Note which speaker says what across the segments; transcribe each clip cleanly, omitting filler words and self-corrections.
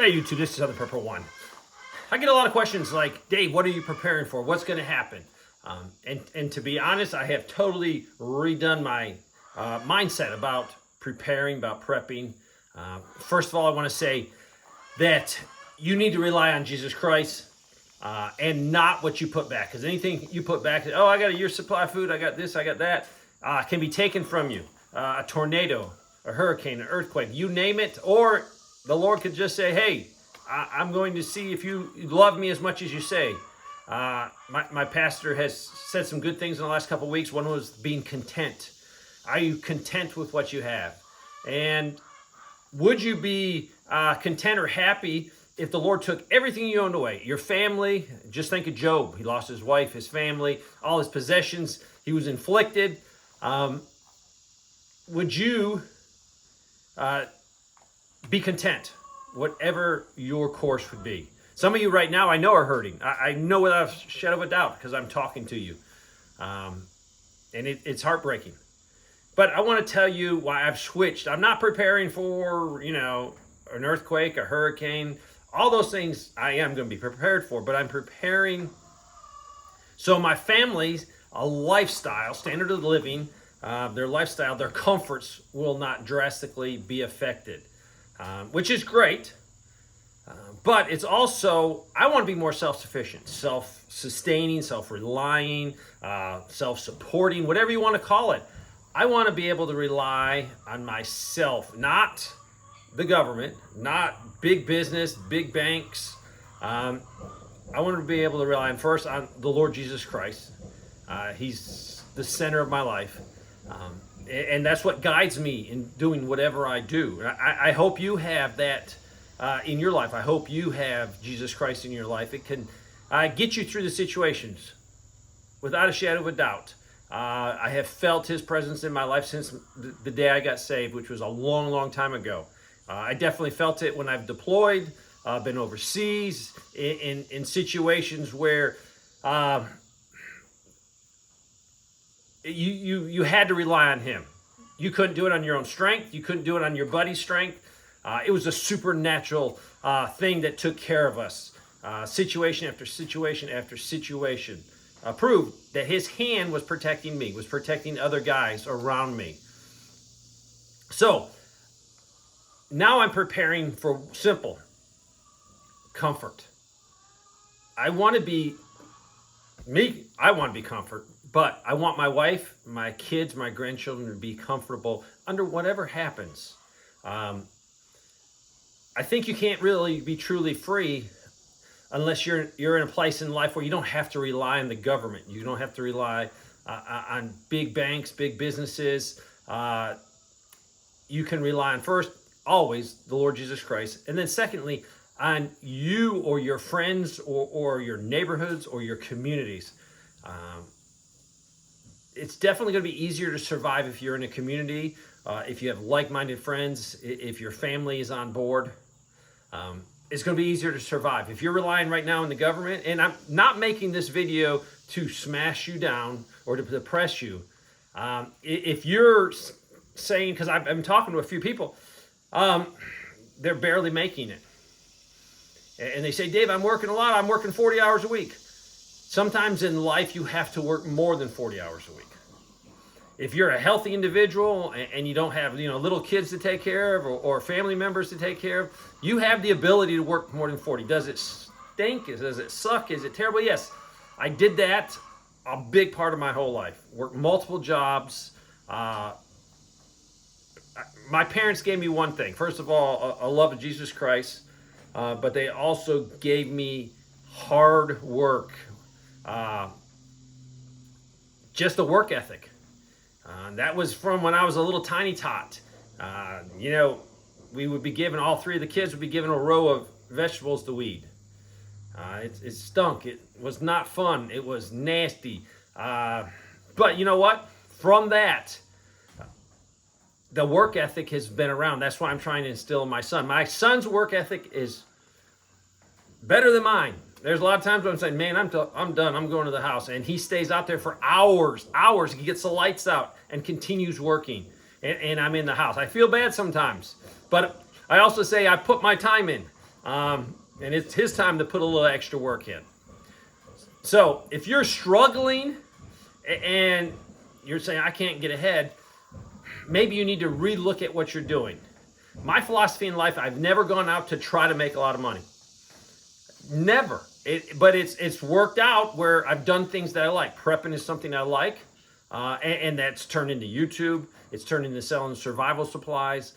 Speaker 1: Hey, YouTube, this is Southern Purple One. I get a lot of questions like, Dave, what are you preparing for? What's going to happen? And to be honest, I have totally redone my mindset about preparing, about prepping. First of all, I want to say that you need to rely on Jesus Christ and not what you put back. Because anything you put back, oh, I got a year's supply of food, I got this, I got that, can be taken from you. A tornado, a hurricane, an earthquake, you name it, or the Lord could just say, hey, I'm going to see if you love me as much as you say. My pastor has said some good things in the last couple of weeks. One was being content. Are you content with what you have? And would you be content or happy if the Lord took everything you owned away? Your family, just think of Job. He lost his wife, his family, all his possessions. He was inflicted. Would you be content, whatever your course would be? Some of you right now I know are hurting. I know without a shadow of a doubt because I'm talking to you. And it's heartbreaking. But I want to tell you why I've switched. I'm not preparing for, an earthquake, a hurricane. All those things I am going to be prepared for, but I'm preparing so my family's a lifestyle, standard of living, their lifestyle, their comforts will not drastically be affected, which is great. But it's also, I want to be more self-sufficient, self-sustaining, self-relying, self-supporting, whatever you want to call it. I want to be able to rely on myself, not the government, not big business, big banks. I want to be able to rely first on the Lord Jesus Christ. He's the center of my life. And that's what guides me in doing whatever I do. I hope you have that in your life. I hope you have Jesus Christ in your life. It can get you through the situations without a shadow of a doubt. I have felt his presence in my life since the day I got saved, which was a long, long time ago. I definitely felt it when I've deployed, been overseas, in situations where you had to rely on him. You couldn't do it on your own strength. You couldn't do it on your buddy's strength. It was a supernatural thing that took care of us. Situation after situation after situation proved that his hand was protecting me, was protecting other guys around me. So now I'm preparing for simple comfort. I want to be comfort, but I want my wife, my kids, my grandchildren to be comfortable under whatever happens. I think you can't really be truly free unless you're in a place in life where you don't have to rely on the government. You don't have to rely on big banks, big businesses. You can rely on first, always, the Lord Jesus Christ. And then secondly, on you or your friends or your neighborhoods or your communities. It's definitely going to be easier to survive if you're in a community, if you have like-minded friends, if your family is on board. It's going to be easier to survive. If you're relying right now on the government, and I'm not making this video to smash you down or to depress you. If you're saying, because I've been talking to a few people, they're barely making it. And they say, Dave, I'm working a lot. I'm working 40 hours a week. Sometimes in life, you have to work more than 40 hours a week. If you're a healthy individual and you don't have, little kids to take care of or family members to take care of, you have the ability to work more than 40. Does it stink? Does it suck? Is it terrible? Yes, I did that a big part of my whole life. Worked multiple jobs. My parents gave me one thing. First of all, a love of Jesus Christ, but they also gave me hard work, just a work ethic. That was from when I was a little tiny tot. We would be given, all three of the kids would be given a row of vegetables to weed. It stunk. It was not fun. It was nasty. But you know what? From that, the work ethic has been around. That's why I'm trying to instill in my son. My son's work ethic is better than mine. There's a lot of times when I'm saying, man, I'm done. I'm going to the house. And he stays out there for hours. He gets the lights out and continues working. And I'm in the house. I feel bad sometimes. But I also say I put my time in. And it's his time to put a little extra work in. So if you're struggling and you're saying, I can't get ahead, maybe you need to relook at what you're doing. My philosophy in life, I've never gone out to try to make a lot of money. Never. But it's worked out where I've done things that I like. Prepping is something I like. And that's turned into YouTube. It's turned into selling survival supplies.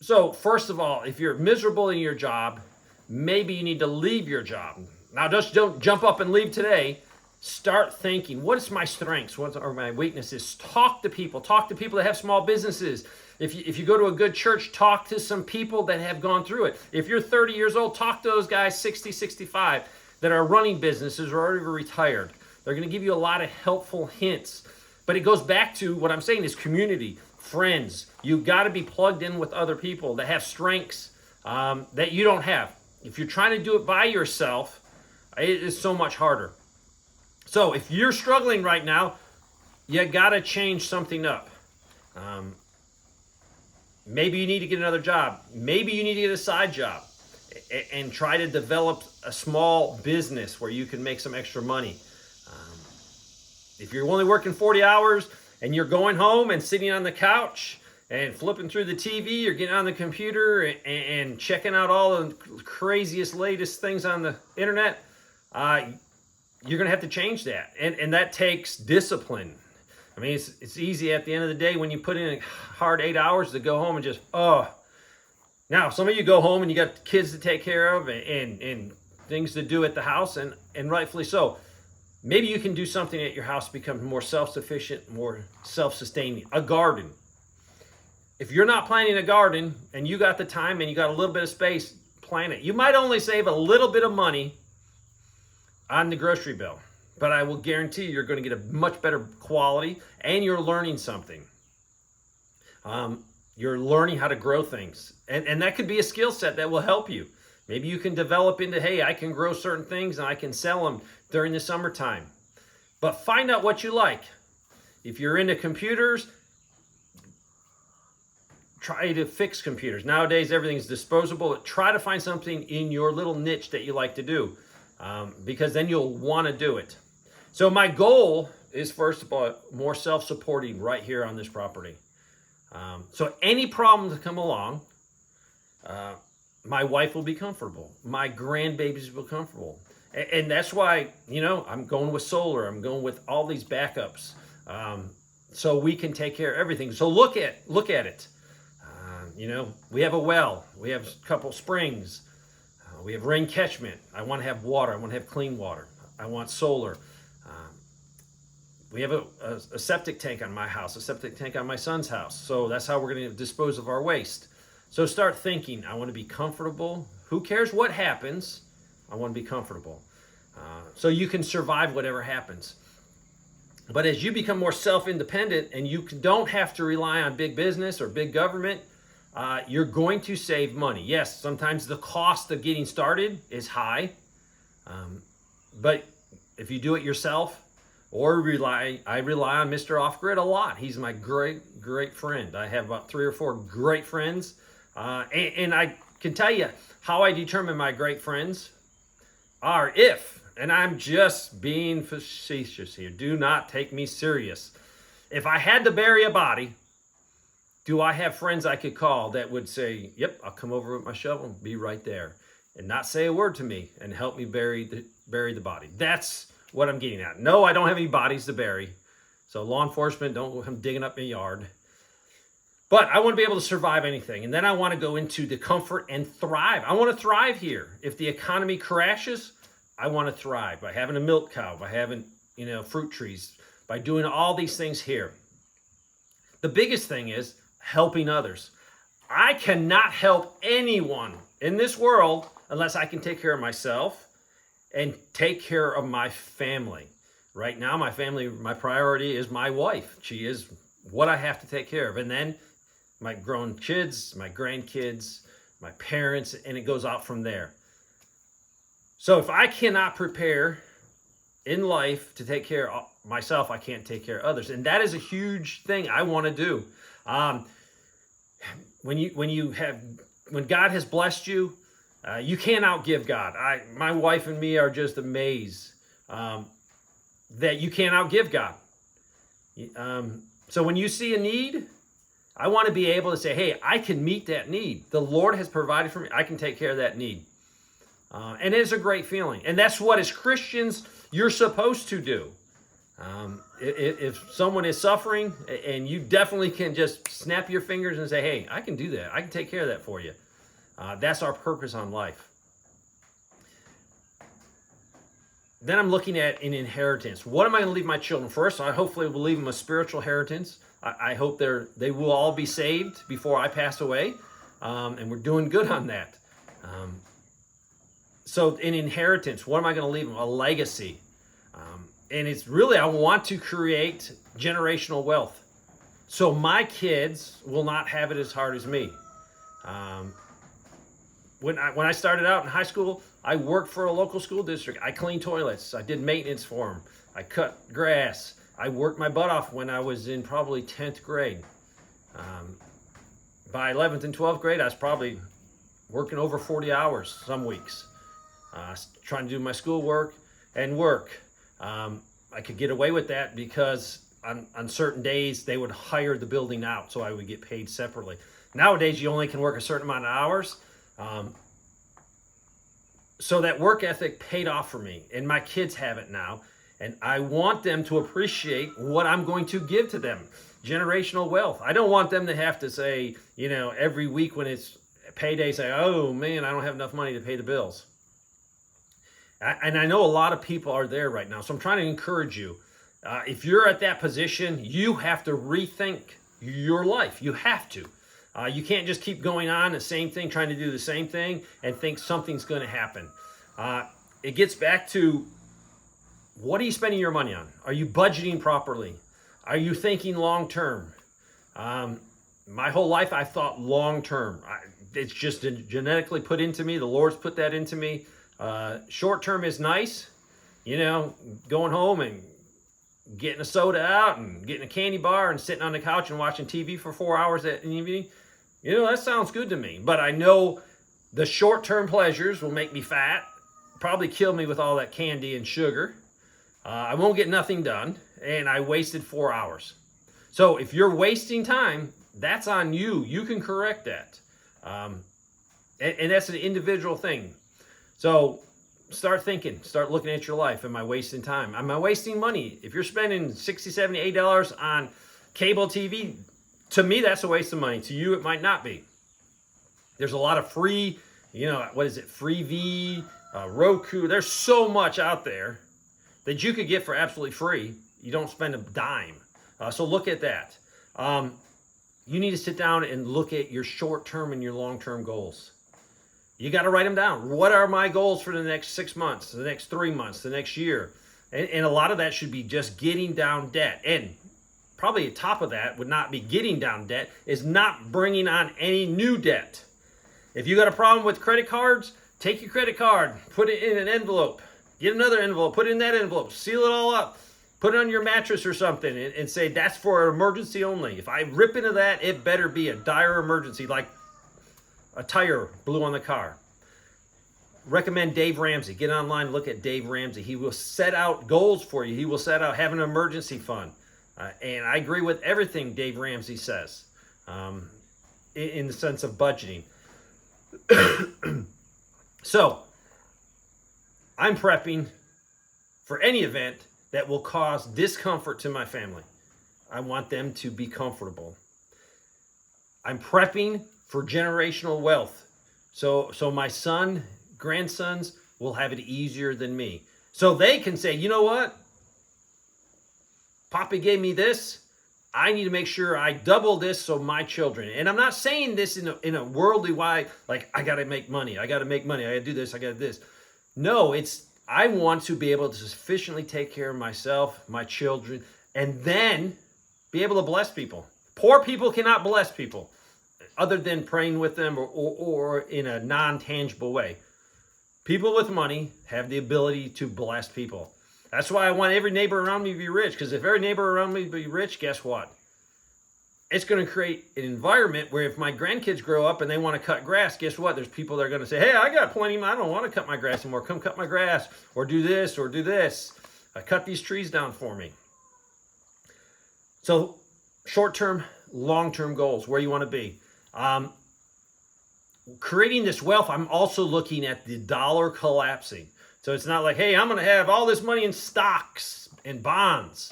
Speaker 1: So first of all, if you're miserable in your job, maybe you need to leave your job. Now, just don't jump up and leave today. Start thinking, what is my strengths? What are my weaknesses? Talk to people. Talk to people that have small businesses. If you go to a good church, talk to some people that have gone through it. If you're 30 years old, talk to those guys 60, 65 that are running businesses or already retired. They're going to give you a lot of helpful hints. But it goes back to what I'm saying is community, friends. You've got to be plugged in with other people that have strengths that you don't have. If you're trying to do it by yourself, it is so much harder. So if you're struggling right now, you got to change something up. Maybe you need to get another job. Maybe you need to get a side job and try to develop a small business where you can make some extra money. If you're only working 40 hours and you're going home and sitting on the couch and flipping through the TV or getting on the computer and checking out all the craziest, latest things on the internet, you're going to have to change that. And that takes discipline. I mean, it's easy at the end of the day when you put in a hard 8 hours to go home and just, Now, some of you go home and you got kids to take care of and things to do at the house, and rightfully so. Maybe you can do something at your house to become more self-sufficient, more self-sustaining. A garden. If you're not planting a garden and you got the time and you got a little bit of space, plant it. You might only save a little bit of money on the grocery bill, but I will guarantee you're going to get a much better quality and you're learning something. You're learning how to grow things. And that could be a skill set that will help you. Maybe you can develop into, hey, I can grow certain things and I can sell them during the summertime. But find out what you like. If you're into computers, try to fix computers. Nowadays, everything's disposable. Try to find something in your little niche that you like to do, because then you'll want to do it. So my goal is, first of all, more self-supporting right here on this property. So any problems that come along, my wife will be comfortable. My grandbabies will be comfortable. And that's why, I'm going with solar. I'm going with all these backups. So we can take care of everything. So look at it. We have a well. We have a couple springs. We have rain catchment. I want to have water. I want to have clean water. I want solar. We have a septic tank on my house, a septic tank on my son's house. So that's how we're going to dispose of our waste. So start thinking, I want to be comfortable. Who cares what happens? I want to be comfortable. So you can survive whatever happens. But as you become more self-independent and you don't have to rely on big business or big government, you're going to save money. Yes, sometimes the cost of getting started is high. But if you do it yourself, or I rely on Mr. Off-Grid a lot. He's my great, great friend. I have about 3 or 4 great friends. And I can tell you how I determine my great friends are and I'm just being facetious here. Do not take me serious. If I had to bury a body, do I have friends I could call that would say, yep, I'll come over with my shovel, be right there, and not say a word to me and help me bury the body? That's what I'm getting at. No, I don't have any bodies to bury. So law enforcement, don't come digging up my yard. But I want to be able to survive anything. And then I want to go into the comfort and thrive. I want to thrive here. If the economy crashes, I want to thrive by having a milk cow, by having, fruit trees, by doing all these things here. The biggest thing is helping others. I cannot help anyone in this world unless I can take care of myself and take care of my family. Right now, my priority is my wife. She is what I have to take care of. And then my grown kids, my grandkids, my parents, and it goes out from there. So if I cannot prepare in life to take care of myself, I can't take care of others. And that is a huge thing I want to do. When God has blessed you, You can't outgive God. My wife and me are just amazed that you can't outgive God. So when you see a need, I want to be able to say, hey, I can meet that need. The Lord has provided for me. I can take care of that need. And it is a great feeling. And that's what, as Christians, you're supposed to do. If someone is suffering, and you definitely can just snap your fingers and say, hey, I can do that. I can take care of that for you. That's our purpose on life. Then I'm looking at an inheritance. What am I going to leave my children? First, I hopefully will leave them a spiritual inheritance. I hope they will all be saved before I pass away. And we're doing good on that. So an inheritance, what am I going to leave them? A legacy. And it's really, I want to create generational wealth. So my kids will not have it as hard as me. When I started out in high school, I worked for a local school district. I cleaned toilets. I did maintenance for them. I cut grass. I worked my butt off when I was in probably 10th grade. By 11th and 12th grade, I was probably working over 40 hours some weeks, trying to do my schoolwork and work. I could get away with that because on certain days they would hire the building out, so I would get paid separately. Nowadays, you only can work a certain amount of hours. So that work ethic paid off for me, and my kids have it now, and I want them to appreciate what I'm going to give to them. Generational wealth. I don't want them to have to say, every week when it's payday, say, oh man, I don't have enough money to pay the bills. And I know a lot of people are there right now, so I'm trying to encourage you. If you're at that position, you have to rethink your life. You have to. You can't just keep going on the same thing, trying to do the same thing, and think something's going to happen. It gets back to, what are you spending your money on? Are you budgeting properly? Are you thinking long term? My whole life, I thought long term. It's just genetically put into me. The Lord's put that into me. Short term is nice, going home and getting a soda out and getting a candy bar and sitting on the couch and watching TV for 4 hours in the evening. That sounds good to me. But I know the short-term pleasures will make me fat, probably kill me with all that candy and sugar. I won't get nothing done, and I wasted 4 hours. So if you're wasting time, that's on you. You can correct that. And that's an individual thing. So start thinking, start looking at your life. Am I wasting time? Am I wasting money? If you're spending $60, $70, $80 on cable TV, to me, that's a waste of money. To you, it might not be. There's a lot of free, Freevee, Roku. There's so much out there that you could get for absolutely free. You don't spend a dime. So look at that. You need to sit down and look at your short-term and your long-term goals. You got to write them down. What are my goals for the next 6 months, the next 3 months, the next year? And a lot of that should be just getting down debt. And probably top of that would not be getting down debt, is not bringing on any new debt. If you got a problem with credit cards, take your credit card, put it in an envelope, get another envelope, put it in that envelope, seal it all up, put it on your mattress or something, and say that's for an emergency only. If I rip into that, it better be a dire emergency, like a tire blew on the car. Recommend Dave Ramsey. Get online, look at Dave Ramsey. He will set out goals for you. He will set out, have an emergency fund. And I agree with everything Dave Ramsey says in the sense of budgeting. So, I'm prepping for any event that will cause discomfort to my family. I want them to be comfortable. I'm prepping for generational wealth. So my grandsons will have it easier than me. So they can say, you know what? Papa gave me this. I need to make sure I double this so my children. And I'm not saying this in a worldly way, like I got to make money. I got to do this. I got to do this. No, I want to be able to sufficiently take care of myself, my children, and then be able to bless people. Poor people cannot bless people other than praying with them or in a non-tangible way. People with money have the ability to bless people. That's why I want every neighbor around me to be rich, because if every neighbor around me be rich, guess what? it's going to create an environment where if my grandkids grow up and they want to cut grass, guess what? There's people that are going to say, hey, I got plenty. I don't want to cut my grass anymore. Come cut my grass, or do this or do this. Cut these trees down for me. So short-term, long-term goals, where you want to be. Creating this wealth, I'm also looking at the dollar collapsing. So it's not like, hey, I'm going to have all this money in stocks and bonds.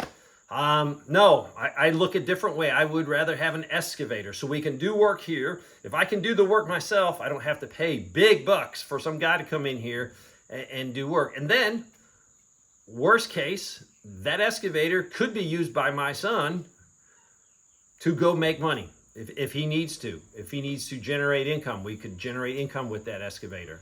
Speaker 1: No, I look a different way. I would rather have an excavator so we can do work here. If I can do the work myself, I don't have to pay big bucks for some guy to come in here and do work. And then, worst case, that excavator could be used by my son to go make money. If he needs to. If he needs to generate income, we could generate income with that excavator.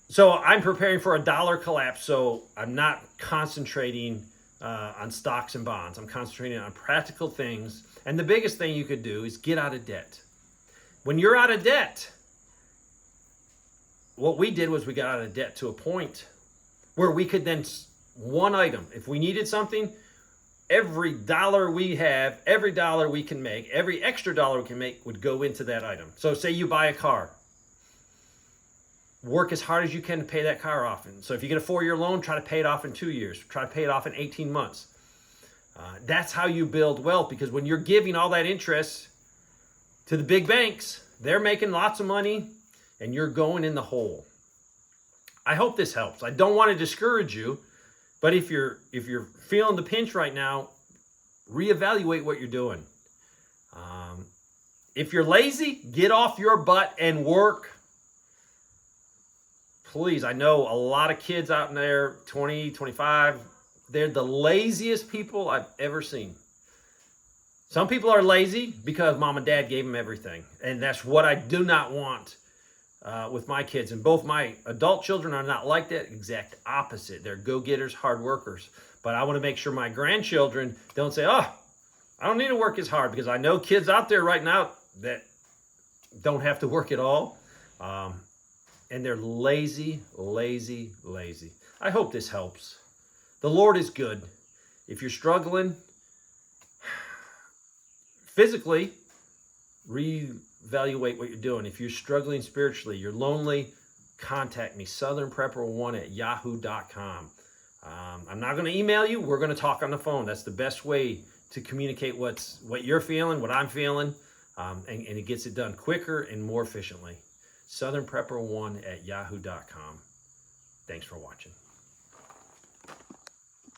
Speaker 1: So I'm preparing for a dollar collapse, so I'm not concentrating on stocks and bonds. I'm concentrating on practical things. And the biggest thing you could do is get out of debt. When you're out of debt, what we did was we got out of debt to a point where we could then, one item, if we needed something, every dollar we have, every dollar we can make, every extra dollar we can make would go into that item. So say you buy a car. Work as hard as you can to pay that car off. And so if you get a 4-year loan, try to pay it off in 2 years. Try to pay it off in 18 months. That's how you build wealth, because when you're giving all that interest to the big banks, they're making lots of money and you're going in the hole. I hope this helps. I don't want to discourage you, but if you're feeling the pinch right now, reevaluate what you're doing. If you're lazy, get off your butt and work. Please, I know a lot of kids out there, 20, 25, they're the laziest people I've ever seen. Some people are lazy because mom and dad gave them everything. And that's what I do not want with my kids. And both my adult children are not like that, exact opposite. They're go-getters, hard workers. But I want to make sure my grandchildren don't say, oh, I don't need to work as hard, because I know kids out there right now that don't have to work at all. And they're lazy, lazy, lazy. I hope this helps. The Lord is good. If you're struggling physically, reevaluate what you're doing. If you're struggling spiritually, you're lonely, contact me, southernprepper1@yahoo.com. I'm not going to email you. We're going to talk on the phone. That's the best way to communicate what you're feeling, what I'm feeling, and it gets it done quicker and more efficiently. southernprepper1@yahoo.com. Thanks for watching.